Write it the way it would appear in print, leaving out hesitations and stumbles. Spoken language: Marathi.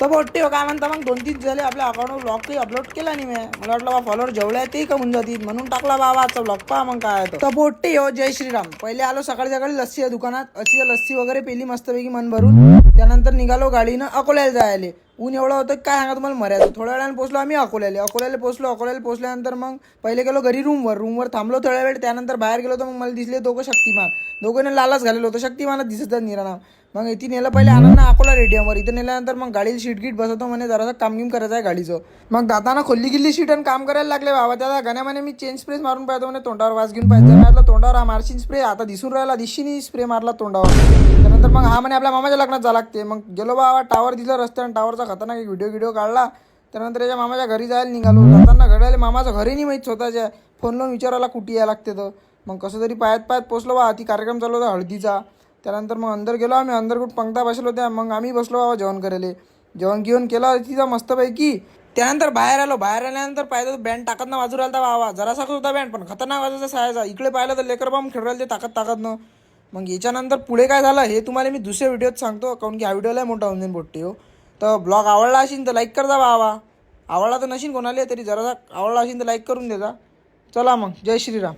तर पोट्टी हो काय म्हणता मग 2-3 झाले आपल्या अकाउंटवर ब्लॉग काही अपलोड केला नाही मी. मला वाटलं बा फॉलोअर जेवढे आहे ते कमून जातील म्हणून टाकला बाबा आजचा ब्लॉग. पहा मग काय आहे तर पोट्टी हो. जय श्रीराम. पहिले आलो सकाळी सकाळी लस्सी या दुकानात. अशी लस्सी वगैरे पेली मस्तपैकी मन भरून. त्यानंतर निघालो गाडीनं अकोल्याला जायला. ऊन एवढं होतं काय सांगा तुम्हाला मर्यादा. थोड्या वेळाने पोहोचलो आम्ही अकोल्याला पोहोचल्यानंतर मग पहिले गेलो घरी रूमवर थांबलो थोड्या वेळ. त्यानंतर बाहेर गेलो तर मग मला दिसले दोघं शक्तिमान. दोघांना लालच घालेलो होतं. शक्तिमानच दिसत निराणा. मग इथे नेलं पहिले आनंद अकोला रेडियमवर. इथं नेल्यानंतर मग गाडीला शीट बसवतो म्हणे जरासं कामगिम करायचं आहे गाडीचं. मग दाताना खोल्ली गिल्ली शीट आणि काम करायला लागले बाबा. त्याला गाण्यामध्ये मी चेन स्प्रे मारून पाहतो म्हणे तोंडावर वास घेऊन पाहिजे. म्हटलं तोंडावर हा मारशीन स्प्रे आता दिसून राहिला दिशीनी स्प्रे मारला तोंडावर. त्यानंतर मग हा म्हणे आपल्या मामाच्या लग्नात जा लागते. मग गेलो बाबा टावर दिसला रस्त्याने. टावरचा खतरनाक एक व्हिडिओ काढला. त्यानंतर त्याच्या मामाच्या घरी जायला निघालो. जाताना घड्याला मामाचं घरी नाही माहीत स्वतःच्या. फोन लावून विचारायला कुठे यायला लागते तर. मग कसं तरी पायात पोचलो बा. ती कार्यक्रम चालू होता हळदीचा. त्यानंतर मग अंदर गेलो आम्ही. अंदर कुठं पंक्ता बसलो होत्या. मग आम्ही बसलो बाबा जेवण करायला. जेवण घेऊन केलं तिथं मस्तपैकी. त्यानंतर बाहेर आल्यानंतर पाहिलं बँड टाकत ना वाजू राहिला बाबा. जरासाच होता बँड पण खतरनाक वाजायचा सायाचा. इकडे पाहिलं तर लेकर बॉम्ब खेळू राहिले ते ताकद. मग याच्यानंतर पुढे काय झालं हे तुम्हाला मी दुसऱ्या व्हिडिओत सांगतो. काऊन की हा व्हिडिओला मोठा होऊन जाईल पोट्टी हो. तर ब्लॉग आवडला असेल तर लाईक कर जा बाबा. आवडला तर नशीन कोणाला तरी जरासा आवडला असेल तर लाईक करून देजा. चला मग जय श्रीराम.